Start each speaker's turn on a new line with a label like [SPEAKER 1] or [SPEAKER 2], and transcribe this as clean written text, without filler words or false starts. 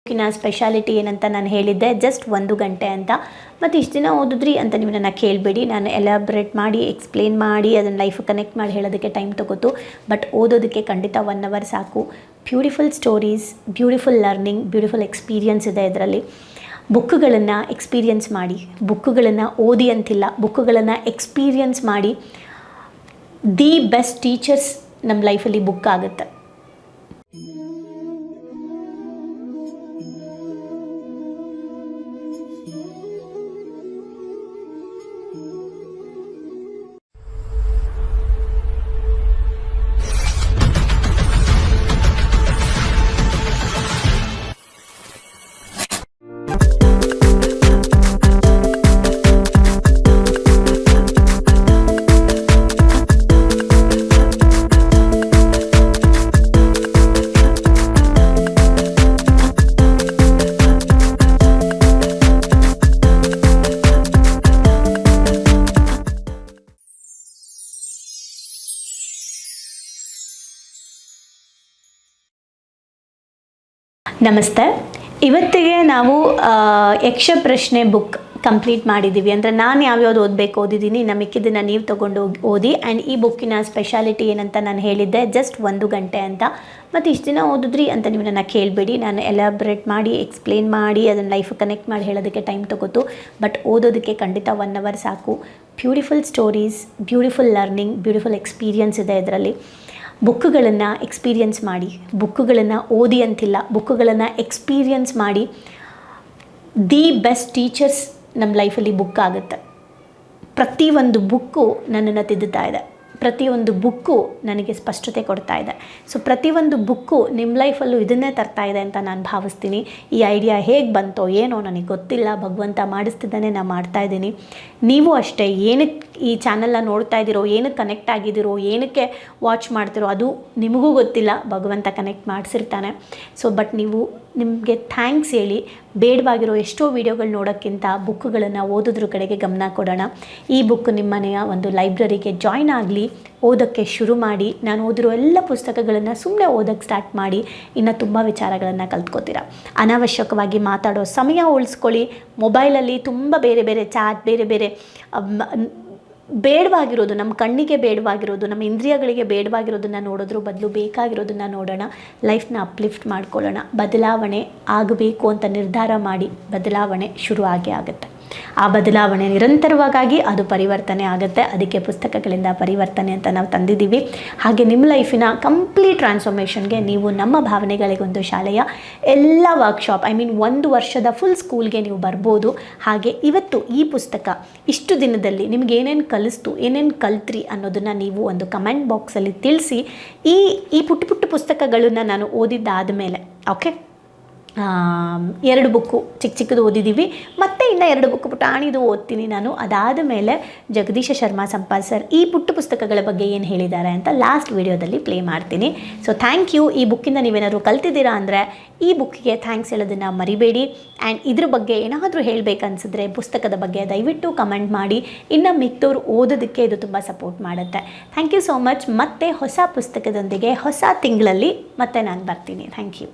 [SPEAKER 1] ಬುಕ್ಕಿನ speciality ಏನಂತ ನಾನು ಹೇಳಿದ್ದೆ, ಜಸ್ಟ್ 1 ಗಂಟೆ ಅಂತ. ಮತ್ತು ಇಷ್ಟು ದಿನ ಓದಿದ್ರಿ ಅಂತ ನೀವು ನನ್ನ ಕೇಳಬೇಡಿ, ನಾನು ಎಲಾಬ್ರೇಟ್ ಮಾಡಿ ಎಕ್ಸ್ಪ್ಲೇನ್ ಮಾಡಿ ಅದನ್ನು ಲೈಫ್ ಕನೆಕ್ಟ್ ಮಾಡಿ ಹೇಳೋದಕ್ಕೆ ಟೈಮ್ ತೊಗೋತು. ಬಟ್ ಓದೋದಕ್ಕೆ ಖಂಡಿತ 1 ಅವರ್ ಸಾಕು. Beautiful stories, beautiful learning, beautiful experience ಇದೆ ಇದರಲ್ಲಿ. ಬುಕ್ಗಳನ್ನು ಎಕ್ಸ್ಪೀರಿಯನ್ಸ್ ಮಾಡಿ, ಬುಕ್ಗಳನ್ನು ಓದಿ ಅಂತಿಲ್ಲ, ಬುಕ್ಗಳನ್ನು ಎಕ್ಸ್ಪೀರಿಯನ್ಸ್ ಮಾಡಿ. ದಿ ಬೆಸ್ಟ್ ಟೀಚರ್ಸ್ ನಮ್ಮ ಲೈಫಲ್ಲಿ ಬುಕ್ ಆಗುತ್ತೆ. ನಮಸ್ತೆ. ಇವತ್ತಿಗೆ ನಾವು ಯಕ್ಷ ಪ್ರಶ್ನೆ ಬುಕ್ ಕಂಪ್ಲೀಟ್ ಮಾಡಿದ್ದೀವಿ. ಅಂದರೆ ನಾನು ಯಾವ್ಯಾವ್ದು ಓದಿದ್ದೀನಿ, ಮಿಕ್ಕಿದ್ದನ್ನು ನೀವು ತೊಗೊಂಡು ಓದಿ. ಆ್ಯಂಡ್ ಈ ಬುಕ್ಕಿನ ಸ್ಪೆಷಾಲಿಟಿ ಏನಂತ ನಾನು ಹೇಳಿದ್ದೆ, ಜಸ್ಟ್ 1 ಗಂಟೆ ಅಂತ. ಮತ್ತು ಇಷ್ಟು ದಿನ ಓದಿದ್ರಿ ಅಂತ ನೀವು ನನ್ನ ಕೇಳಬೇಡಿ, ನಾನು ಎಲಾಬ್ರೇಟ್ ಮಾಡಿ ಎಕ್ಸ್ಪ್ಲೇನ್ ಮಾಡಿ ಅದನ್ನು ಲೈಫ್ ಕನೆಕ್ಟ್ ಮಾಡಿ ಹೇಳೋದಕ್ಕೆ ಟೈಮ್ ತೊಗೋತು. ಬಟ್ ಓದೋದಕ್ಕೆ ಖಂಡಿತ 1 ಅವರ್ ಸಾಕು. Beautiful stories, beautiful learning, beautiful experience ಇದೆ ಇದರಲ್ಲಿ. ಬುಕ್ಗಳನ್ನು ಎಕ್ಸ್ಪೀರಿಯನ್ಸ್ ಮಾಡಿ, ಬುಕ್ಗಳನ್ನು ಓದಿ ಅಂತಿಲ್ಲ, ಬುಕ್ಗಳನ್ನು ಎಕ್ಸ್ಪೀರಿಯನ್ಸ್ ಮಾಡಿ. ದಿ ಬೆಸ್ಟ್ ಟೀಚರ್ಸ್ ನಮ್ಮ ಲೈಫಲ್ಲಿ ಬುಕ್ ಆಗುತ್ತೆ. ಪ್ರತಿಯೊಂದು ಬುಕ್ಕು ನನ್ನನ್ನು ತಿದ್ದುತ್ತಾ ಇದೆ, ಪ್ರತಿಯೊಂದು ಬುಕ್ಕು ನನಗೆ ಸ್ಪಷ್ಟತೆ ಕೊಡ್ತಾ ಇದೆ. ಸೊ ಪ್ರತಿಯೊಂದು ಬುಕ್ಕು ನಿಮ್ಮ ಲೈಫಲ್ಲೂ ಇದನ್ನೇ ತರ್ತಾ ಇದೆ ಅಂತ ನಾನು ಭಾವಿಸ್ತೀನಿ. ಈ ಐಡಿಯಾ ಹೇಗೆ ಬಂತೋ ಏನೋ ನನಗೆ ಗೊತ್ತಿಲ್ಲ, ಭಗವಂತ ಮಾಡಿಸ್ತಿದ್ದಾನೆ, ನಾನು ಮಾಡ್ತಾಯಿದ್ದೀನಿ. ನೀವು ಅಷ್ಟೇ, ಏನಕ್ಕೆ ಈ ಚಾನಲ್ನ ನೋಡ್ತಾ ಇದ್ದೀರೋ, ಏನಕ್ಕೆ ಕನೆಕ್ಟ್ ಆಗಿದ್ದೀರೋ, ಏನಕ್ಕೆ ವಾಚ್ ಮಾಡ್ತಿರೋ ಅದು ನಿಮಗೂ ಗೊತ್ತಿಲ್ಲ, ಭಗವಂತ ಕನೆಕ್ಟ್ ಮಾಡಿಸಿರ್ತಾನೆ. ಸೊ ಬಟ್ ನೀವು ನಿಮಗೆ ಥ್ಯಾಂಕ್ಸ್ ಹೇಳಿ, ಬೇಡವಾಗಿರೋ ಎಷ್ಟೋ ವೀಡಿಯೋಗಳು ನೋಡೋಕ್ಕಿಂತ ಬುಕ್ಗಳನ್ನು ಓದೋದ್ರ ಕಡೆಗೆ ಗಮನ ಕೊಡೋಣ. ಈ ಬುಕ್ ನಿಮ್ಮ ಮನೆಯ ಒಂದು ಲೈಬ್ರರಿಗೆ ಜಾಯ್ನ್ ಆಗಲಿ, ಓದೋಕ್ಕೆ ಶುರು ಮಾಡಿ. ನಾನು ಓದಿರೋ ಎಲ್ಲ ಪುಸ್ತಕಗಳನ್ನು ಸುಮ್ಮನೆ ಓದೋಕ್ಕೆ ಸ್ಟಾರ್ಟ್ ಮಾಡಿ, ಇನ್ನು ತುಂಬ ವಿಚಾರಗಳನ್ನು ಕಲ್ತ್ಕೋತೀರ. ಅನಾವಶ್ಯಕವಾಗಿ ಮಾತಾಡೋ ಸಮಯ ಉಳಿಸ್ಕೊಳ್ಳಿ. ಮೊಬೈಲಲ್ಲಿ ತುಂಬ ಬೇರೆ ಬೇರೆ ಚಾಟ್, ಬೇರೆ ಬೇರೆ ಬೇಡವಾಗಿರೋದು, ನಮ್ಮ ಕಣ್ಣಿಗೆ ಬೇಡವಾಗಿರೋದು, ನಮ್ಮ ಇಂದ್ರಿಯಗಳಿಗೆ ಬೇಡವಾಗಿರೋದನ್ನು ನೋಡೋದ್ರ ಬದಲು ಬೇಕಾಗಿರೋದನ್ನು ನೋಡೋಣ. ಲೈಫ್ನ ಅಪ್ಲಿಫ್ಟ್ ಮಾಡ್ಕೊಳ್ಳೋಣ. ಬದಲಾವಣೆ ಆಗಬೇಕು ಅಂತ ನಿರ್ಧಾರ ಮಾಡಿ, ಬದಲಾವಣೆ ಶುರು ಆಗೇ ಆಗುತ್ತೆ. ಆ ಬದಲಾವಣೆ ನಿರಂತರವಾಗಿ ಅದು ಪರಿವರ್ತನೆ ಆಗುತ್ತೆ. ಅದಕ್ಕೆ ಪುಸ್ತಕಗಳಿಂದ ಪರಿವರ್ತನೆ ಅಂತ ನಾವು ತಂದಿದ್ದೀವಿ. ಹಾಗೆ ನಿಮ್ಮ ಲೈಫಿನ ಕಂಪ್ಲೀಟ್ ಟ್ರಾನ್ಸ್ಫಾರ್ಮೇಷನ್ಗೆ ನೀವು ನಮ್ಮ ಭಾವನೆಗಳಿಗೊಂದು ಶಾಲೆಯ ಎಲ್ಲ ವರ್ಕ್ಶಾಪ್, 1 ವರ್ಷದ ಫುಲ್ ಸ್ಕೂಲ್ಗೆ ನೀವು ಬರ್ಬೋದು. ಹಾಗೆ ಇವತ್ತು ಈ ಪುಸ್ತಕ ಇಷ್ಟು ದಿನದಲ್ಲಿ ನಿಮ್ಗೆ ಏನೇನು ಕಲಿಸ್ತು, ಏನೇನು ಕಲ್ತ್ರಿ ಅನ್ನೋದನ್ನು ನೀವು ಒಂದು ಕಮೆಂಟ್ ಬಾಕ್ಸಲ್ಲಿ ತಿಳಿಸಿ. ಈ ಪುಟ್ಟ ಪುಸ್ತಕಗಳನ್ನು ನಾನು ಓದಿದ್ದಾದ ಮೇಲೆ, ಓಕೆ, 2 ಬುಕ್ಕು ಚಿಕ್ಕದು ಓದಿದ್ದೀವಿ, ಮತ್ತು ಇನ್ನು 2 ಬುಕ್ ಪುಟಾಣಿದು ಓದ್ತೀನಿ ನಾನು. ಅದಾದ ಮೇಲೆ ಜಗದೀಶ ಶರ್ಮಾ ಸಂಪಾದ್ ಸರ್ ಈ ಪುಟ್ಟ ಪುಸ್ತಕಗಳ ಬಗ್ಗೆ ಏನು ಹೇಳಿದ್ದಾರೆ ಅಂತ ಲಾಸ್ಟ್ ವಿಡಿಯೋದಲ್ಲಿ ಪ್ಲೇ ಮಾಡ್ತೀನಿ. So thank you. ಈ ಬುಕ್ಕಿಂದ ನೀವೇನಾದರೂ ಕಲ್ತಿದ್ದೀರಾ ಅಂದರೆ ಈ ಬುಕ್ಕಿಗೆ ಥ್ಯಾಂಕ್ಸ್ ಹೇಳೋದನ್ನು ಮರಿಬೇಡಿ. ಆ್ಯಂಡ್ ಇದ್ರ ಬಗ್ಗೆ ಏನಾದರೂ ಹೇಳಬೇಕನ್ಸಿದ್ರೆ ಪುಸ್ತಕದ ಬಗ್ಗೆ ದಯವಿಟ್ಟು ಕಮೆಂಟ್ ಮಾಡಿ. ಇನ್ನು ಮಿಕ್ತವ್ರು ಓದೋದಕ್ಕೆ ಇದು ತುಂಬ ಸಪೋರ್ಟ್ ಮಾಡುತ್ತೆ. Thank you so much. ಮತ್ತೆ ಹೊಸ ಪುಸ್ತಕದೊಂದಿಗೆ ಹೊಸ ತಿಂಗಳಲ್ಲಿ ಮತ್ತೆ ನಾನು ಬರ್ತೀನಿ. Thank you.